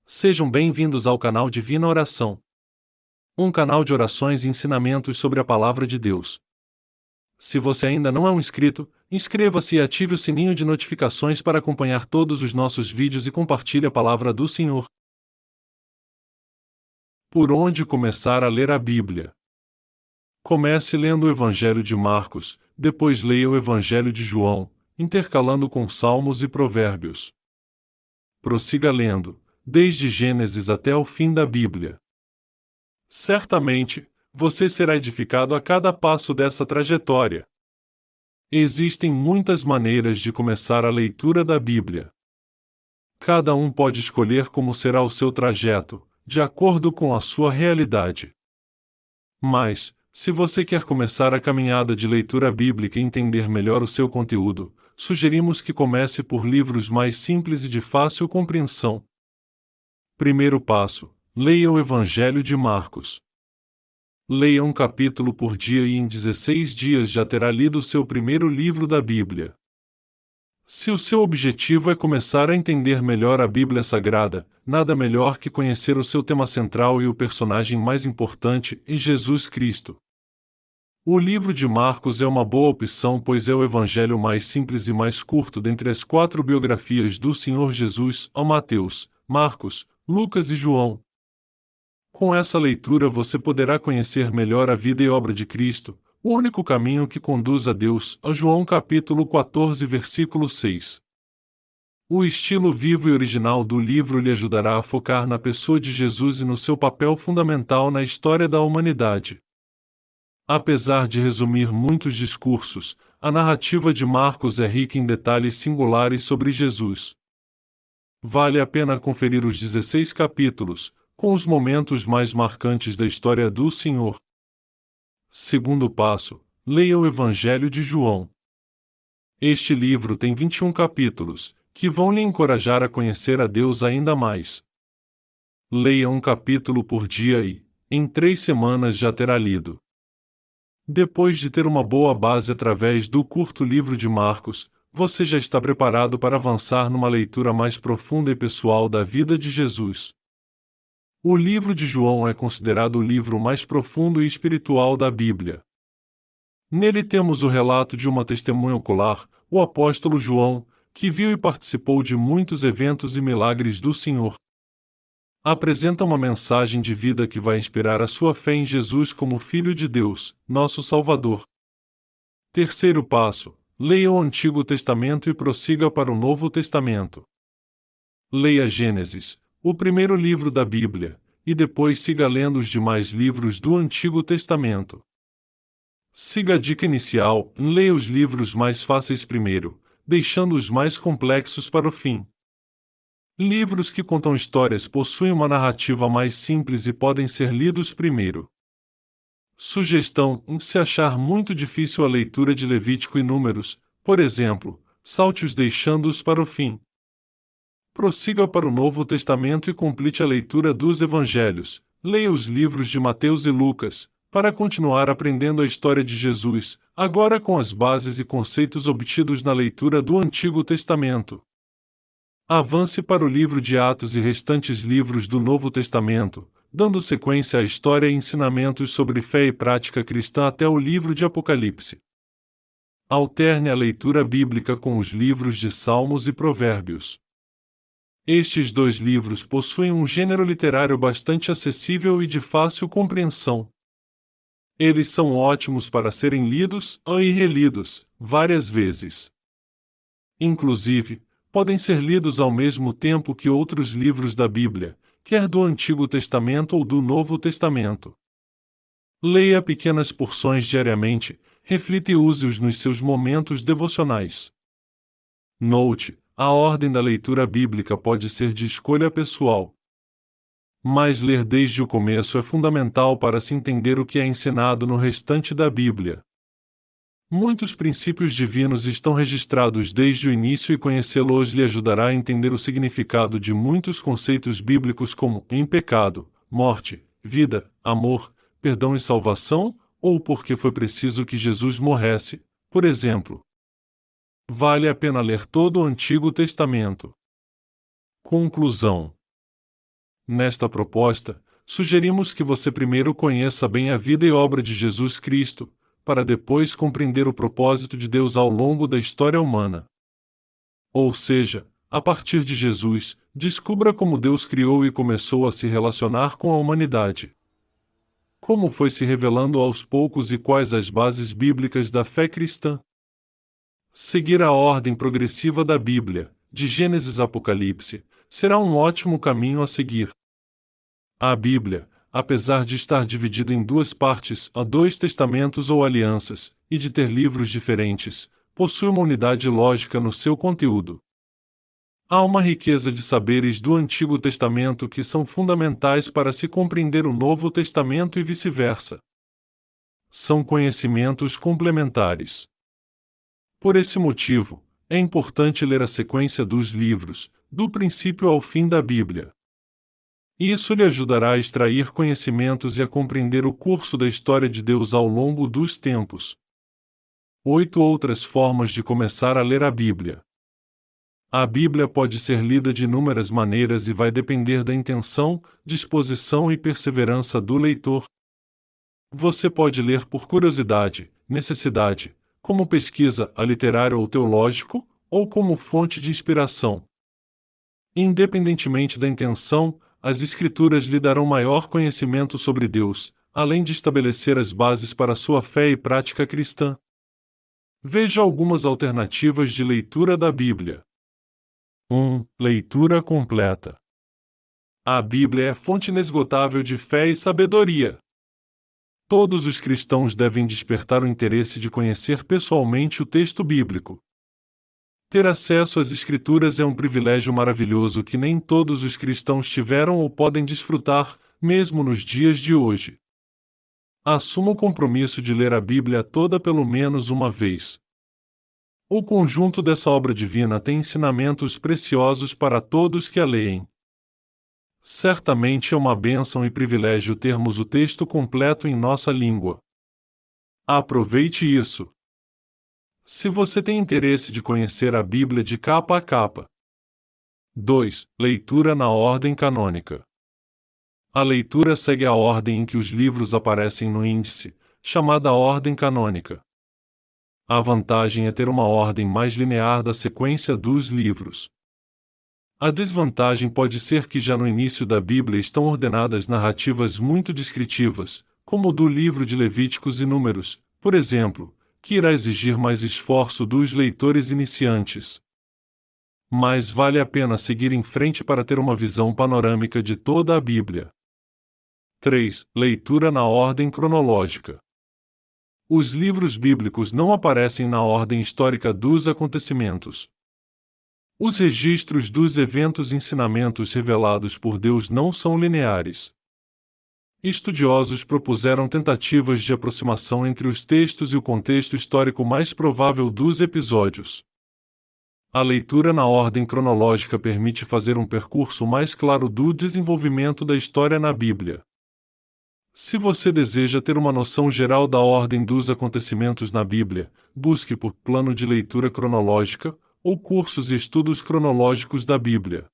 Sejam bem-vindos ao canal Divina Oração, um canal de orações e ensinamentos sobre a Palavra de Deus. Se você ainda não é um inscrito, inscreva-se e ative o sininho de notificações para acompanhar todos os nossos vídeos e compartilhe a Palavra do Senhor. Por onde começar a ler a Bíblia? Comece lendo o Evangelho de Marcos, depois leia o Evangelho de João, intercalando com Salmos e Provérbios. Prossiga lendo, desde Gênesis até o fim da Bíblia. Certamente, você será edificado a cada passo dessa trajetória. Existem muitas maneiras de começar a leitura da Bíblia. Cada um pode escolher como será o seu trajeto, de acordo com a sua realidade. Mas, se você quer começar a caminhada de leitura bíblica e entender melhor o seu conteúdo, sugerimos que comece por livros mais simples e de fácil compreensão. Primeiro passo: leia o Evangelho de Marcos. Leia um capítulo por dia e em 16 dias já terá lido o seu primeiro livro da Bíblia. Se o seu objetivo é começar a entender melhor a Bíblia Sagrada, nada melhor que conhecer o seu tema central e o personagem mais importante, Jesus Cristo. O livro de Marcos é uma boa opção, pois é o evangelho mais simples e mais curto dentre as 4 biografias do Senhor Jesus, ao Mateus, Marcos, Lucas e João. Com essa leitura você poderá conhecer melhor a vida e obra de Cristo, o único caminho que conduz a Deus, a João capítulo 14, versículo 6. O estilo vivo e original do livro lhe ajudará a focar na pessoa de Jesus e no seu papel fundamental na história da humanidade. Apesar de resumir muitos discursos, a narrativa de Marcos é rica em detalhes singulares sobre Jesus. Vale a pena conferir os 16 capítulos, com os momentos mais marcantes da história do Senhor. Segundo passo: leia o Evangelho de João. Este livro tem 21 capítulos, que vão lhe encorajar a conhecer a Deus ainda mais. Leia um capítulo por dia e, em 3 semanas já terá lido. Depois de ter uma boa base através do curto livro de Marcos, você já está preparado para avançar numa leitura mais profunda e pessoal da vida de Jesus. O livro de João é considerado o livro mais profundo e espiritual da Bíblia. Nele temos o relato de uma testemunha ocular, o apóstolo João, que viu e participou de muitos eventos e milagres do Senhor. Apresenta uma mensagem de vida que vai inspirar a sua fé em Jesus como Filho de Deus, nosso Salvador. Terceiro passo: leia o Antigo Testamento e prossiga para o Novo Testamento. Leia Gênesis, o primeiro livro da Bíblia, e depois siga lendo os demais livros do Antigo Testamento. Siga a dica inicial: leia os livros mais fáceis primeiro, deixando os mais complexos para o fim. Livros que contam histórias possuem uma narrativa mais simples e podem ser lidos primeiro. Sugestão: se achar muito difícil a leitura de Levítico e Números, por exemplo, salte-os deixando-os para o fim. Prossiga para o Novo Testamento e complete a leitura dos Evangelhos. Leia os livros de Mateus e Lucas, para continuar aprendendo a história de Jesus, agora com as bases e conceitos obtidos na leitura do Antigo Testamento. Avance para o livro de Atos e restantes livros do Novo Testamento, dando sequência à história e ensinamentos sobre fé e prática cristã até o livro de Apocalipse. Alterne a leitura bíblica com os livros de Salmos e Provérbios. Estes 2 livros possuem um gênero literário bastante acessível e de fácil compreensão. Eles são ótimos para serem lidos e relidos várias vezes. Inclusive, podem ser lidos ao mesmo tempo que outros livros da Bíblia, quer do Antigo Testamento ou do Novo Testamento. Leia pequenas porções diariamente, reflita e use-os nos seus momentos devocionais. Note: a ordem da leitura bíblica pode ser de escolha pessoal. Mas ler desde o começo é fundamental para se entender o que é ensinado no restante da Bíblia. Muitos princípios divinos estão registrados desde o início e conhecê-los lhe ajudará a entender o significado de muitos conceitos bíblicos como em pecado, morte, vida, amor, perdão e salvação, ou porque foi preciso que Jesus morresse, por exemplo. Vale a pena ler todo o Antigo Testamento. Conclusão: Nesta proposta, sugerimos que você primeiro conheça bem a vida e obra de Jesus Cristo, para depois compreender o propósito de Deus ao longo da história humana. Ou seja, a partir de Jesus, descubra como Deus criou e começou a se relacionar com a humanidade. Como foi se revelando aos poucos e quais as bases bíblicas da fé cristã? Seguir a ordem progressiva da Bíblia, de Gênesis a Apocalipse, será um ótimo caminho a seguir. A Bíblia, apesar de estar dividida em duas partes, a dois testamentos ou alianças, e de ter livros diferentes, possui uma unidade lógica no seu conteúdo. Há uma riqueza de saberes do Antigo Testamento que são fundamentais para se compreender o Novo Testamento e vice-versa. São conhecimentos complementares. Por esse motivo, é importante ler a sequência dos livros, do princípio ao fim da Bíblia. Isso lhe ajudará a extrair conhecimentos e a compreender o curso da história de Deus ao longo dos tempos. 8 outras formas de começar a ler a Bíblia. A Bíblia pode ser lida de inúmeras maneiras e vai depender da intenção, disposição e perseverança do leitor. Você pode ler por curiosidade, necessidade, como pesquisa a literária ou teológico, ou como fonte de inspiração. Independentemente da intenção, as Escrituras lhe darão maior conhecimento sobre Deus, além de estabelecer as bases para sua fé e prática cristã. Veja algumas alternativas de leitura da Bíblia. 1. Leitura completa. A Bíblia é fonte inesgotável de fé e sabedoria. Todos os cristãos devem despertar o interesse de conhecer pessoalmente o texto bíblico. Ter acesso às Escrituras é um privilégio maravilhoso que nem todos os cristãos tiveram ou podem desfrutar, mesmo nos dias de hoje. Assuma o compromisso de ler a Bíblia toda pelo menos uma vez. O conjunto dessa obra divina tem ensinamentos preciosos para todos que a leem. Certamente é uma bênção e privilégio termos o texto completo em nossa língua. Aproveite isso. Se você tem interesse de conhecer a Bíblia de capa a capa. 2. Leitura na ordem canônica. A leitura segue a ordem em que os livros aparecem no índice, chamada ordem canônica. A vantagem é ter uma ordem mais linear da sequência dos livros. A desvantagem pode ser que já no início da Bíblia estão ordenadas narrativas muito descritivas, como o do livro de Levíticos e Números, por exemplo, que irá exigir mais esforço dos leitores iniciantes. Mas vale a pena seguir em frente para ter uma visão panorâmica de toda a Bíblia. 3. Leitura na ordem cronológica. Os livros bíblicos não aparecem na ordem histórica dos acontecimentos. Os registros dos eventos e ensinamentos revelados por Deus não são lineares. Estudiosos propuseram tentativas de aproximação entre os textos e o contexto histórico mais provável dos episódios. A leitura na ordem cronológica permite fazer um percurso mais claro do desenvolvimento da história na Bíblia. Se você deseja ter uma noção geral da ordem dos acontecimentos na Bíblia, busque por plano de leitura cronológica ou cursos e estudos cronológicos da Bíblia.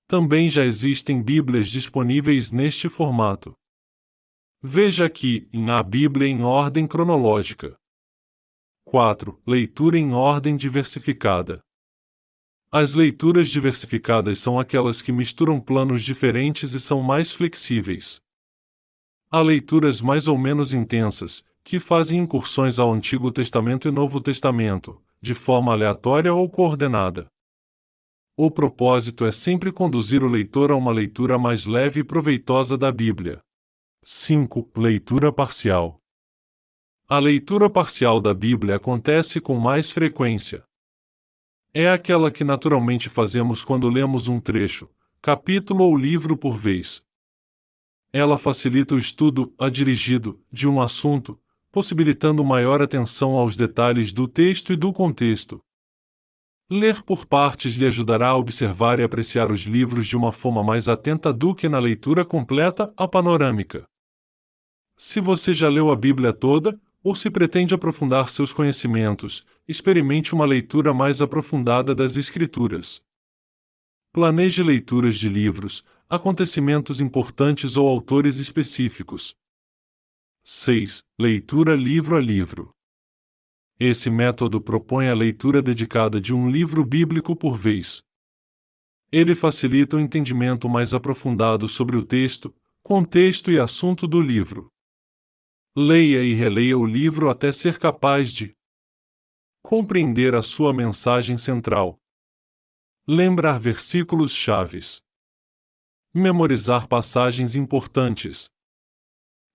Também já existem Bíblias disponíveis neste formato. Veja aqui, em A Bíblia em ordem cronológica. 4. Leitura em ordem diversificada. As leituras diversificadas são aquelas que misturam planos diferentes e são mais flexíveis. Há leituras mais ou menos intensas, que fazem incursões ao Antigo Testamento e Novo Testamento, de forma aleatória ou coordenada. O propósito é sempre conduzir o leitor a uma leitura mais leve e proveitosa da Bíblia. 5. Leitura parcial. A leitura parcial da Bíblia acontece com mais frequência. É aquela que naturalmente fazemos quando lemos um trecho, capítulo ou livro por vez. Ela facilita o estudo, dirigido, de um assunto, possibilitando maior atenção aos detalhes do texto e do contexto. Ler por partes lhe ajudará a observar e apreciar os livros de uma forma mais atenta do que na leitura completa, panorâmica. Se você já leu a Bíblia toda, ou se pretende aprofundar seus conhecimentos, experimente uma leitura mais aprofundada das Escrituras. Planeje leituras de livros, acontecimentos importantes ou autores específicos. 6. Leitura livro a livro. Esse método propõe a leitura dedicada de um livro bíblico por vez. Ele facilita o entendimento mais aprofundado sobre o texto, contexto e assunto do livro. Leia e releia o livro até ser capaz de compreender a sua mensagem central. Lembrar versículos chaves. Memorizar passagens importantes.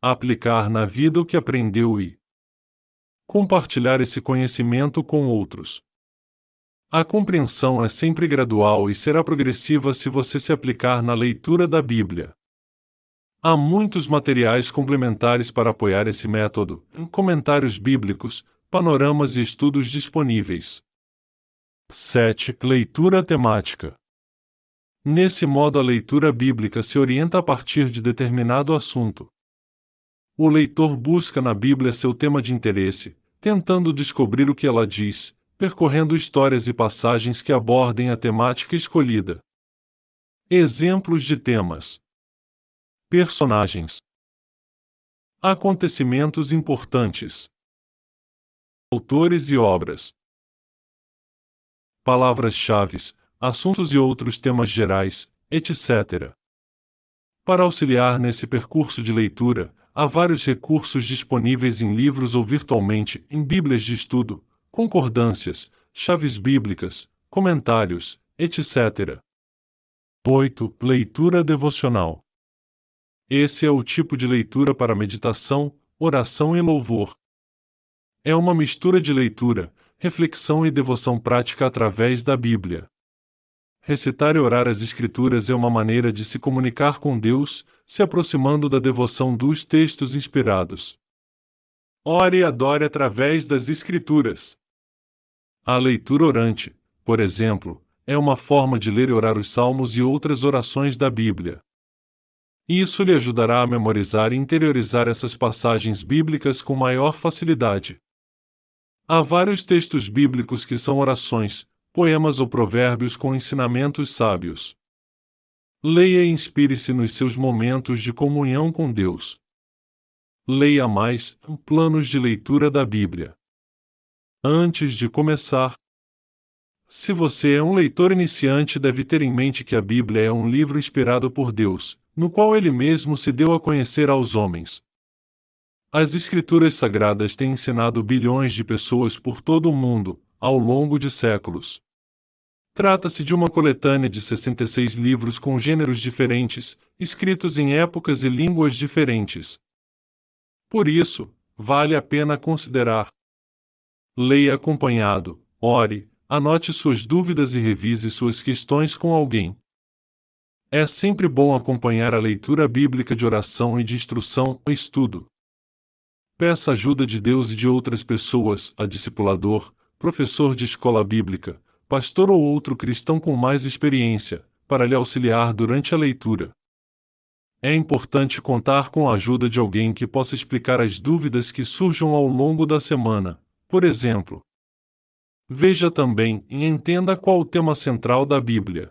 Aplicar na vida o que aprendeu e compartilhar esse conhecimento com outros. A compreensão é sempre gradual e será progressiva se você se aplicar na leitura da Bíblia. Há muitos materiais complementares para apoiar esse método, comentários bíblicos, panoramas e estudos disponíveis. 7. Leitura temática. Nesse modo, a leitura bíblica se orienta a partir de determinado assunto. O leitor busca na Bíblia seu tema de interesse, tentando descobrir o que ela diz, percorrendo histórias e passagens que abordem a temática escolhida. Exemplos de temas: personagens, acontecimentos importantes, autores e obras, palavras-chave, assuntos e outros temas gerais, etc. Para auxiliar nesse percurso de leitura, há vários recursos disponíveis em livros ou virtualmente em bíblias de estudo, concordâncias, chaves bíblicas, comentários, etc. 8. Leitura devocional. Esse é o tipo de leitura para meditação, oração e louvor. É uma mistura de leitura, reflexão e devoção prática através da Bíblia. Recitar e orar as Escrituras é uma maneira de se comunicar com Deus, se aproximando da devoção dos textos inspirados. Ore e adore através das Escrituras. A leitura orante, por exemplo, é uma forma de ler e orar os salmos e outras orações da Bíblia. Isso lhe ajudará a memorizar e interiorizar essas passagens bíblicas com maior facilidade. Há vários textos bíblicos que são orações, poemas ou provérbios com ensinamentos sábios. Leia e inspire-se nos seus momentos de comunhão com Deus. Leia mais planos de leitura da Bíblia. Antes de começar, se você é um leitor iniciante, deve ter em mente que a Bíblia é um livro inspirado por Deus, no qual Ele mesmo se deu a conhecer aos homens. As Escrituras Sagradas têm ensinado bilhões de pessoas por todo o mundo, ao longo de séculos. Trata-se de uma coletânea de 66 livros com gêneros diferentes, escritos em épocas e línguas diferentes. Por isso, vale a pena considerar. Leia acompanhado, ore, anote suas dúvidas e revise suas questões com alguém. É sempre bom acompanhar a leitura bíblica de oração e de instrução ou estudo. Peça ajuda de Deus e de outras pessoas, a discipulador, professor de escola bíblica, pastor ou outro cristão com mais experiência, para lhe auxiliar durante a leitura. É importante contar com a ajuda de alguém que possa explicar as dúvidas que surjam ao longo da semana, por exemplo. Veja também e entenda qual o tema central da Bíblia.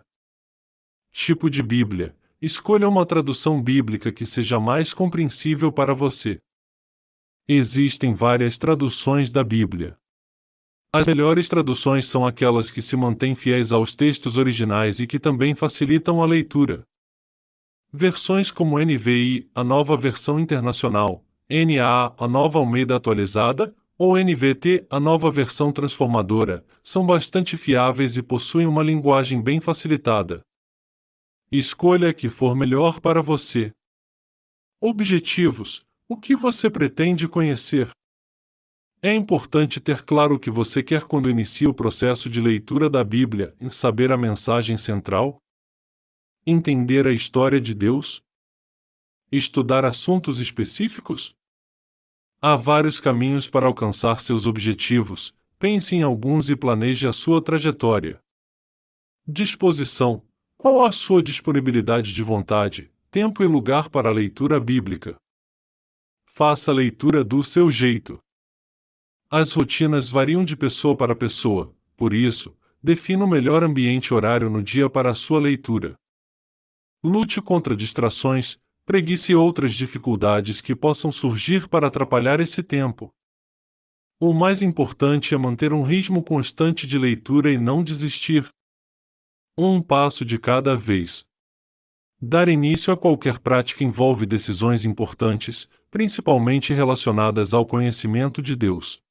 Tipo de Bíblia: escolha uma tradução bíblica que seja mais compreensível para você. Existem várias traduções da Bíblia. As melhores traduções são aquelas que se mantêm fiéis aos textos originais e que também facilitam a leitura. Versões como NVI, a Nova Versão Internacional, NAA, a Nova Almeida Atualizada, ou NVT, a Nova Versão Transformadora, são bastante fiáveis e possuem uma linguagem bem facilitada. Escolha a que for melhor para você. Objetivos: o que você pretende conhecer? É importante ter claro o que você quer quando inicia o processo de leitura da Bíblia, em saber a mensagem central, entender a história de Deus, estudar assuntos específicos. Há vários caminhos para alcançar seus objetivos, pense em alguns e planeje a sua trajetória. Disposição: qual a sua disponibilidade de vontade, tempo e lugar para a leitura bíblica? Faça a leitura do seu jeito. As rotinas variam de pessoa para pessoa, por isso, defina o melhor ambiente horário no dia para a sua leitura. Lute contra distrações, preguiça e outras dificuldades que possam surgir para atrapalhar esse tempo. O mais importante é manter um ritmo constante de leitura e não desistir. Um passo de cada vez. Dar início a qualquer prática envolve decisões importantes, principalmente relacionadas ao conhecimento de Deus.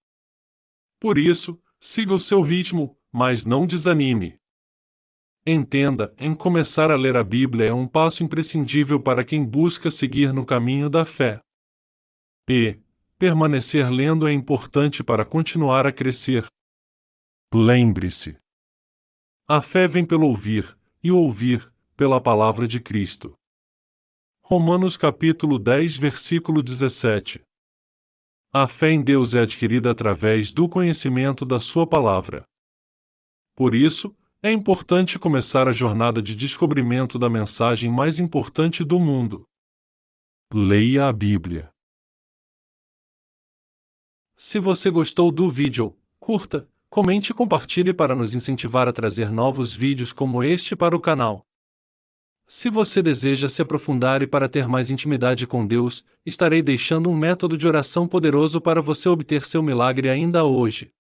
Por isso, siga o seu ritmo, mas não desanime. Entenda, em começar a ler a Bíblia é um passo imprescindível para quem busca seguir no caminho da fé. Permanecer lendo é importante para continuar a crescer. Lembre-se: a fé vem pelo ouvir, e o ouvir, pela palavra de Cristo. Romanos capítulo 10, versículo 17. A fé em Deus é adquirida através do conhecimento da sua palavra. Por isso, é importante começar a jornada de descobrimento da mensagem mais importante do mundo. Leia a Bíblia. Se você gostou do vídeo, curta, comente e compartilhe para nos incentivar a trazer novos vídeos como este para o canal. Se você deseja se aprofundar e para ter mais intimidade com Deus, estarei deixando um método de oração poderoso para você obter seu milagre ainda hoje.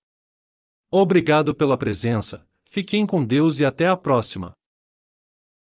Obrigado pela presença, fiquem com Deus e até a próxima.